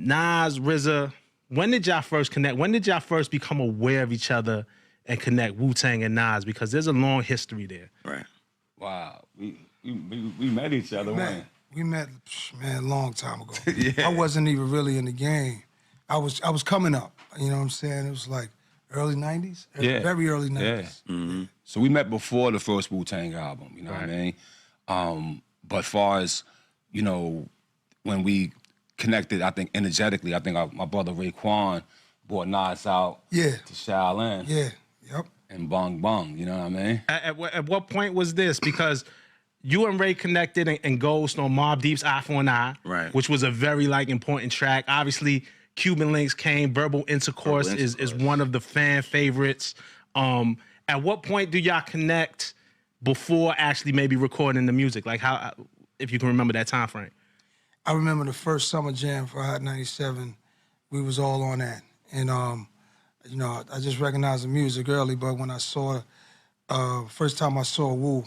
Nas, RZA, when did y'all first connect? When did y'all first become aware of each other and connect, Wu-Tang and Nas? Because there's a long history there. Right. Wow. We met each other when? We met, man, a long time ago. Yeah. I wasn't even really in the game. I was coming up. You know what I'm saying? It was like early 90s? Yeah. Very early 90s. Yeah. Mm-hmm. So we met before the first Wu-Tang album, you know what I mean? But far as, you know, when we connected, I think energetically, I think my brother Raekwon brought Nas out to Shaolin. Yeah, yep. And Bong Bong, you know what I mean? At what point was this? Because you and Ray connected and Ghost on Mobb Deep's Eye for an Eye, right, which was a very important track. Obviously, Cuban Links came. Verbal Intercourse is one of the fan favorites. At what point do y'all connect before actually maybe recording the music? Like how, if you can remember that time frame. I remember the first Summer Jam for Hot 97. We was all on that, and you know, I just recognized the music early. But when I saw, first time I saw Wu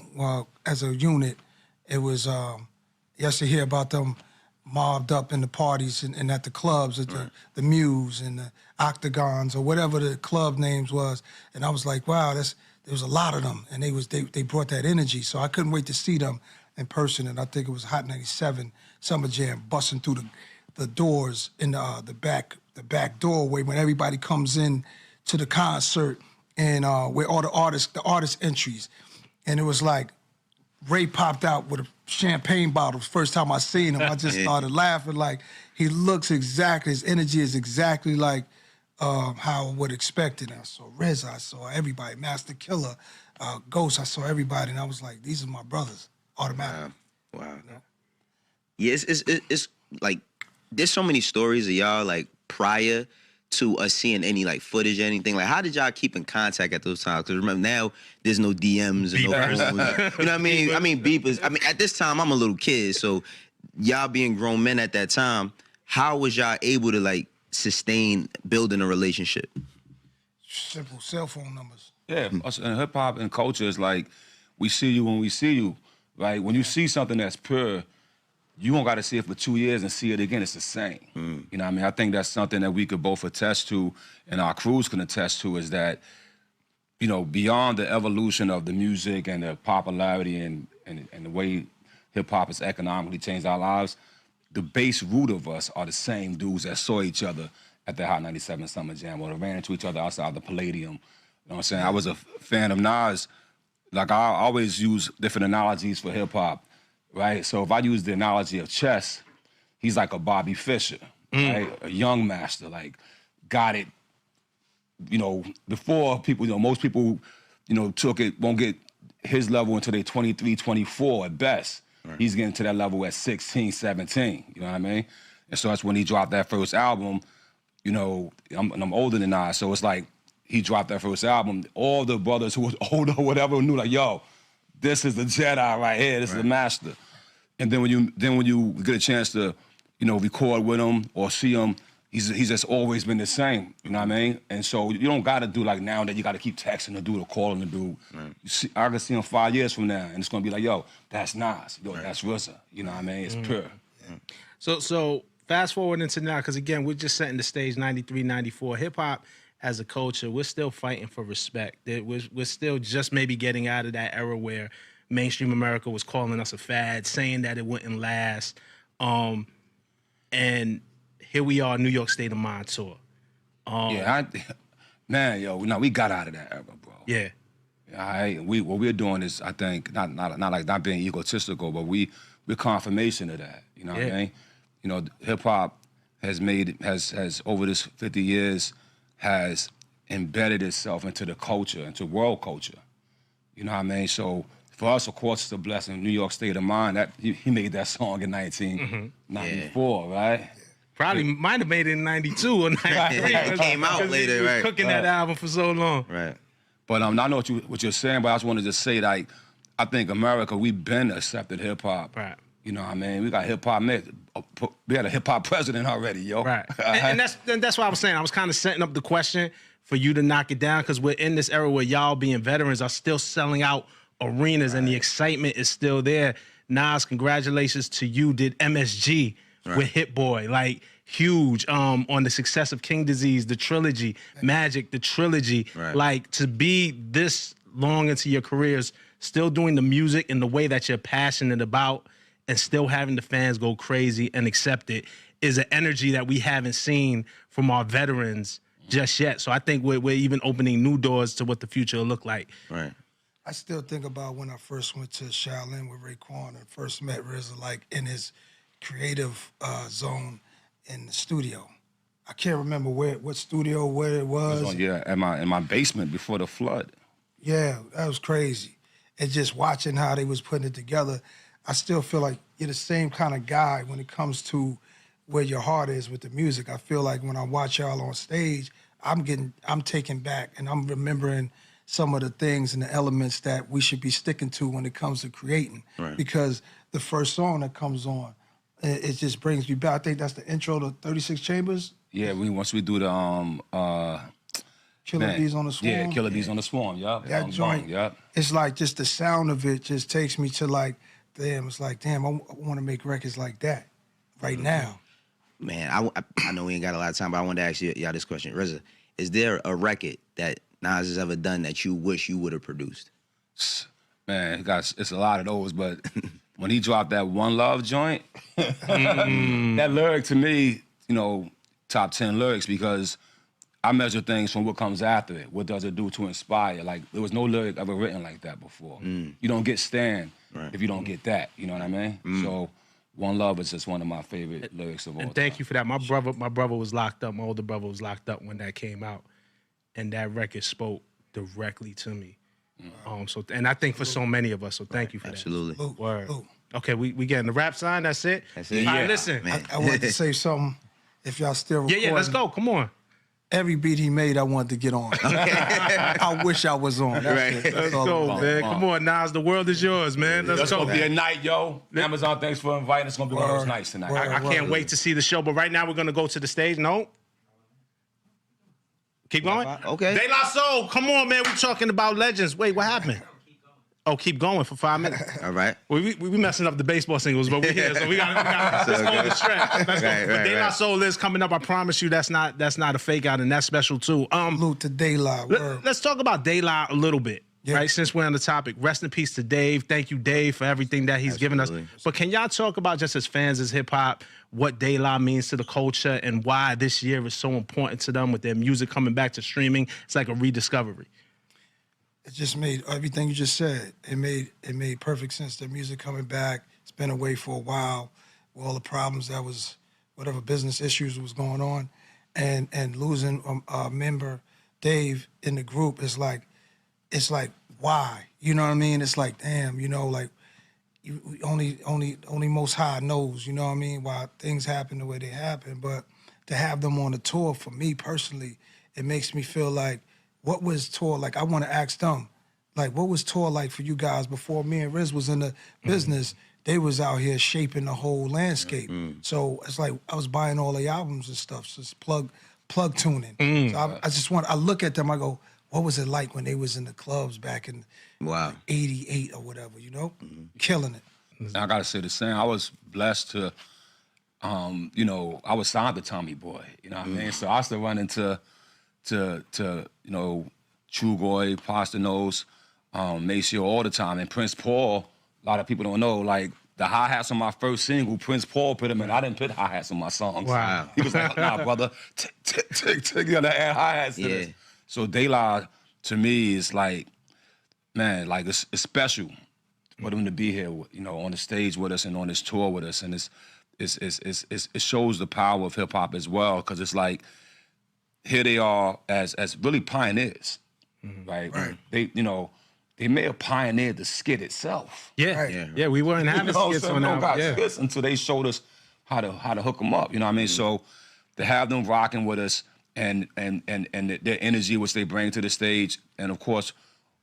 as a unit, it was you used to hear about them mobbed up in the parties and at the clubs, at the Muse and the Octagons or whatever the club names was, and I was like, wow, there was a lot of them, and they brought that energy, so I couldn't wait to see them in person. And I think it was Hot 97 Summer Jam, busting through the doors in the back doorway when everybody comes in to the concert, and where all the artist entries, and it was like Ray popped out with a champagne bottle. First time I seen him, I just started laughing. Like, he looks exactly, his energy is exactly like how I would expect it. I saw Reza, I saw everybody, Master Killer, Ghost, I saw everybody, and I was like, these are my brothers, automatically. Wow. Yeah, it's like, there's so many stories of y'all, like, prior to us seeing any, like, footage or anything. Like, how did y'all keep in contact at those times? Because remember, now there's no DMs and no phones. You know what I mean? I mean, beepers. I mean, at this time, I'm a little kid, so y'all being grown men at that time, how was y'all able to, like, sustain building a relationship? Simple cell phone numbers. Yeah, us in hip-hop and culture is like, we see you when we see you, right? When you see something that's pure, you don't got to see it for 2 years and see it again. It's the same. You know what I mean? I think that's something that we could both attest to and our crews can attest to, is that, you know, beyond the evolution of the music and the popularity and the way hip-hop has economically changed our lives, the base root of us are the same dudes that saw each other at the Hot 97 Summer Jam or ran into each other outside the Palladium. You know what I'm saying? I was a fan of Nas. Like, I always use different analogies for hip-hop. Right, so if I use the analogy of chess, he's like a Bobby Fischer, right? A young master, like, got it, you know, before people, you know, most people, you know, won't get his level until they're 23, 24 at best. Right. He's getting to that level at 16, 17, you know what I mean? And so that's when he dropped that first album, you know, I'm older than I, so it's like, he dropped that first album, all the brothers who was older or whatever knew, like, yo, this is the Jedi right here. This is the master. And then when you get a chance to, you know, record with him or see him, he's just always been the same. You know what I mean? And so you don't got to do like now that you got to keep texting the dude or calling the dude. Right. I can see him 5 years from now, and it's gonna be like, yo, that's Nas. Yo, that's RZA. You know what I mean? It's pure. Yeah. So fast forward into now, because again, we're just setting the stage. 93, 94. Hip hop as a culture, we're still fighting for respect. We're still just maybe getting out of that era where mainstream America was calling us a fad, saying that it wouldn't last. And here we are, New York State of Mind tour. Man, yo, we got out of that era, bro. Yeah. What we're doing is, I think, not being egotistical, but we're confirmation of that. You know what I mean? You know, hip hop has over this 50 years has embedded itself into the culture, into world culture. You know what I mean? So for us, of course, it's a blessing. New York State of Mind. That he made that song in 1994, right? Probably might have made it in 92 or 93. It came out later, he was right? Cooking that album for so long. Right. But I know what you're saying, but I just wanted to say, like, I think America, we've been accepted hip hop. Right. You know what I mean? We got hip hop. We had a hip hop president already, yo. Right. And that's why I was saying, I was kind of setting up the question for you to knock it down, because we're in this era where y'all being veterans are still selling out arenas, and the excitement is still there. Nas, congratulations to you. Did MSG with Hit Boy. Like, huge on the success of King Disease, the trilogy, Magic, the trilogy. Right. Like, to be this long into your careers, still doing the music in the way that you're passionate about and still having the fans go crazy and accept it is an energy that we haven't seen from our veterans just yet. So I think we're even opening new doors to what the future will look like. Right. I still think about when I first went to Shaolin with Raekwon and first met RZA, like in his creative zone in the studio. I can't remember what studio, where it was. In my basement before the flood. Yeah, that was crazy. And just watching how they was putting it together, I still feel like you're the same kind of guy when it comes to where your heart is with the music. I feel like when I watch y'all on stage, I'm taken back and I'm remembering some of the things and the elements that we should be sticking to when it comes to creating. Right. Because the first song that comes on, it just brings me back. I think that's the intro to 36 Chambers. Yeah, once we do the Killer Bees on the Swarm. Yeah, Killer Bees on the Swarm. Yup. That joint. Yup. It's like just the sound of it just takes me to like, damn. It's like, damn. I want to make records like that right now. Man, I know we ain't got a lot of time, but I wanted to ask y'all this question. RZA, is there a record that Nas has ever done that you wish you would have produced? Man, it's a lot of those, but when he dropped that One Love joint, that lyric to me, top 10 lyrics, because I measure things from what comes after it. What does it do to inspire? Like, there was no lyric ever written like that before. You don't get Stan if you don't get that. You know what I mean? So One Love is just one of my favorite lyrics of all time. And thank you for that. My brother was locked up. My older brother was locked up when that came out, and that record spoke directly to me. And I think for so many of us. So thank you for Absolutely. Luke, Word. Luke, Okay, we getting the rap sign. That's it. That's it. All right, Yeah. listen. Man. I wanted to say something. If y'all still recording. Yeah, let's go. Come on. Every beat he made, I wanted to get on. I wish I was on. That's Right. it. That's Let's all go, about. man. Come on, Nas. The world is yours, man. Let's It's go. gonna be a night, yo. Amazon, thanks for inviting us. It's gonna be one of those nights tonight. Word. I can't wait to see the show. But right now, we're gonna go to the stage. No. Keep going. Okay. De La Soul. Come on, man. We're talking about legends. Wait, what happened? Oh, keep going for 5 minutes. All right. We messing up the baseball singles, but we're here, so we got let's go on the stretch. Let's go. But De La Soul is coming up. I promise you, that's not a fake out, and that's special too. Salute to De La. Let's talk about De La a little bit, Yeah. right? Since we're on the topic. Rest in peace to Dave. Thank you, Dave, for everything that he's given us. Absolutely. But can y'all talk about, just as fans of hip hop, what De La means to the culture and why this year is so important to them with their music coming back to streaming? It's like a rediscovery. It just made everything you just said. It made perfect sense. Their music coming back. It's been away for a while with all the problems that was, whatever business issues was going on, and losing a member, Dave, in the group is like, it's like why? You know what I mean? It's like damn, like only Most High knows. You know what I mean? Why things happen the way they happen, but to have them on the tour for me personally, it makes me feel like. What was tour like? I want to ask them, like, what was tour like for you guys before me and Riz was in the business? They was out here shaping the whole landscape. So it's like I was buying all the albums and stuff, so it's plug tuning. So I look at them, I go, what was it like when they was in the clubs back in Wow. 88 or whatever, Killing it. And I gotta say the same. I was blessed to, I was signed to Tommy Boy. You know what I mean? So I still run into Trugoy, Pasta Nose, Maceo all the time. And Prince Paul, a lot of people don't know, like the hi-hats on my first single, Prince Paul put them in. I didn't put hi-hats on my songs. Wow. He was like, nah, brother, take the other add hi-hats to this. So De La, to me, is like, man, like it's special for them to be here, on the stage with us and on this tour with us. And it shows the power of hip-hop as well, because it's like, here they are as really pioneers, right? They may have pioneered the skit itself. Yeah, we weren't having skits on that. Skits until they showed us how to hook them up. You know what I mean? So to have them rocking with us and their energy which they bring to the stage, and of course,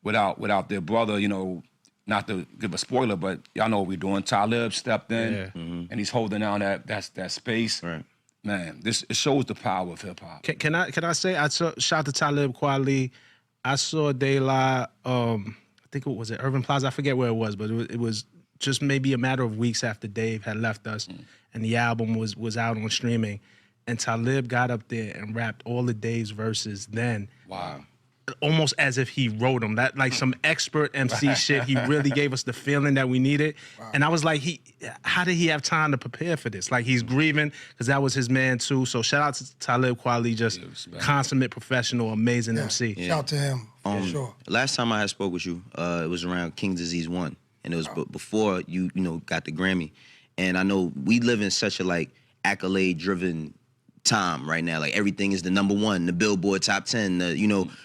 without their brother, not to give a spoiler, but y'all know what we're doing. Talib stepped in, and he's holding down that space. Right. Man, it shows the power of hip hop. Can I say I saw shout to Talib Kweli. I saw De La. I think it was at Urban Plaza. I forget where it was, but it was just maybe a matter of weeks after Dave had left us, and the album was out on streaming. and Talib got up there and rapped all of Dave's verses then. Wow. Almost as if he wrote them. That like some expert MC shit. He really gave us the feeling that we needed. Wow. And I was like, how did he have time to prepare for this? Like he's grieving because that was his man too. So shout out to Talib Kweli, just consummate professional, amazing MC. Yeah. Shout out to him for sure. Last time I had spoke with you, it was around King Disease 1. And it was before you got the Grammy. And I know we live in such a like accolade driven time right now. Like everything is the #1, the Billboard Top 10,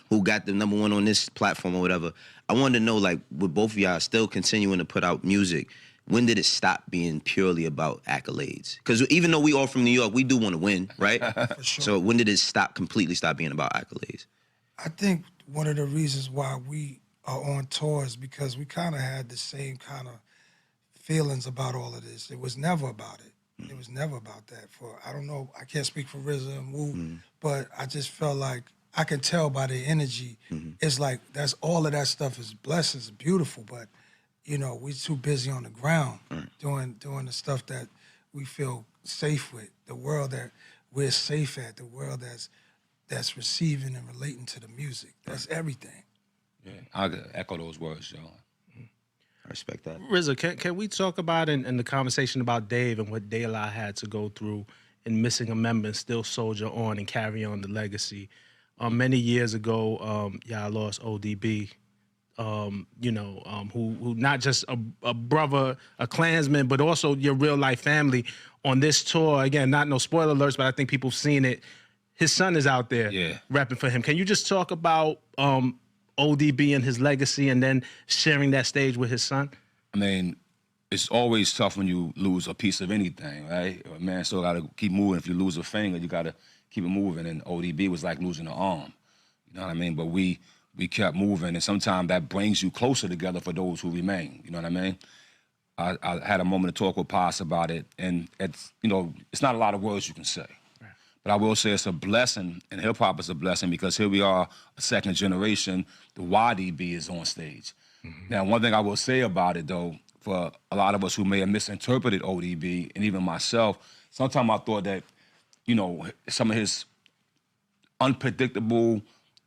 who got the #1 on this platform or whatever. I wanted to know, like, with both of y'all still continuing to put out music, when did it stop being purely about accolades? Because even though we all from New York, we do want to win, right? For sure. So when did it completely stop being about accolades? I think one of the reasons why we are on tour is because we kind of had the same kind of feelings about all of this. It was never about it. It was never about that. I don't know, I can't speak for RZA and Wu, but I just felt like I can tell by their energy. It's like that's all of that stuff is blessings, beautiful, but we're too busy on the ground doing the stuff that we feel safe with, the world that we're safe at, the world that's receiving and relating to the music. That's everything. Yeah, I echo those words, y'all. I respect that. RZA, can we talk about in the conversation about Dave and what De La had to go through in missing a member and still soldier on and carry on the legacy? Many years ago, y'all lost ODB, who not just a brother, a Klansman, but also your real life family on this tour. Again, not no spoiler alerts, but I think people have seen it. His son is out there repping for him. Can you just talk about ODB and his legacy and then sharing that stage with his son? I mean, it's always tough when you lose a piece of anything, right? A man still got to keep moving. If you lose a finger, you got to keep it moving. And ODB was like losing an arm, you know what I mean? But we kept moving, and sometimes that brings you closer together for those who remain, you know what I mean? I had a moment to talk with Paz about it, and it's not a lot of words you can say. But I will say it's a blessing, and hip-hop is a blessing because here we are, a second generation, the YDB is on stage. Now, one thing I will say about it, though, for a lot of us who may have misinterpreted ODB, and even myself, sometimes I thought that, some of his unpredictable,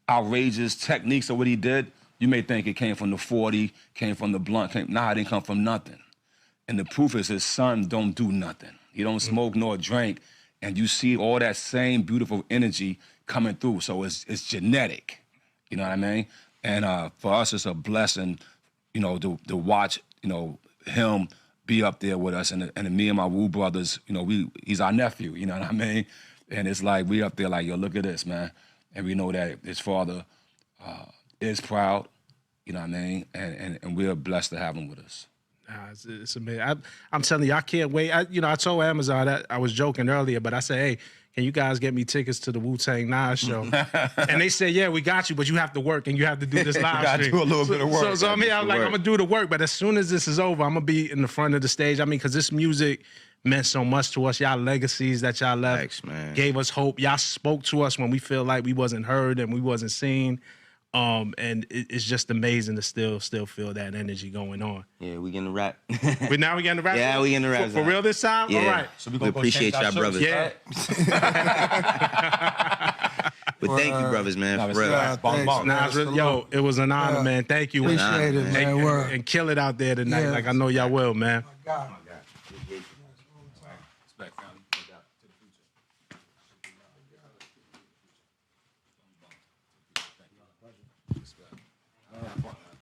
outrageous techniques of what he did, you may think it came from the 40, came from the blunt. Nah, it didn't come from nothing. And the proof is his son don't do nothing. He don't smoke nor drink. And you see all that same beautiful energy coming through. So it's genetic, you know what I mean? And for us, it's a blessing, to watch, him be up there with us. And me and my Wu brothers, he's our nephew, you know what I mean? And it's like, we up there like, yo, look at this, man. And we know that his father is proud, you know what I mean? And we're blessed to have him with us. Nah, it's amazing. I'm telling you, I can't wait. I told Amazon that I was joking earlier, but I said, hey, can you guys get me tickets to the Wu-Tang Nas show? And they said, yeah, we got you, but you have to work and you have to do this live stream. You got to do a little bit of work. So I'm here, I'm going to do the work, but as soon as this is over, I'm going to be in the front of the stage. I mean, because this music meant so much to us. Y'all legacies that y'all left gave us hope. Y'all spoke to us when we feel like we wasn't heard and we wasn't seen. And it's just amazing to still feel that energy going on. Yeah, we getting to rap. But now we getting to rap? Yeah, we getting to rap. For real this time? Yeah. All right. So we appreciate y'all brothers. Yeah. But thank you, brothers, man, for real. Yo, it was an honor, man. Thank you. Appreciate it, man. And kill it out there tonight, like I know y'all will, man.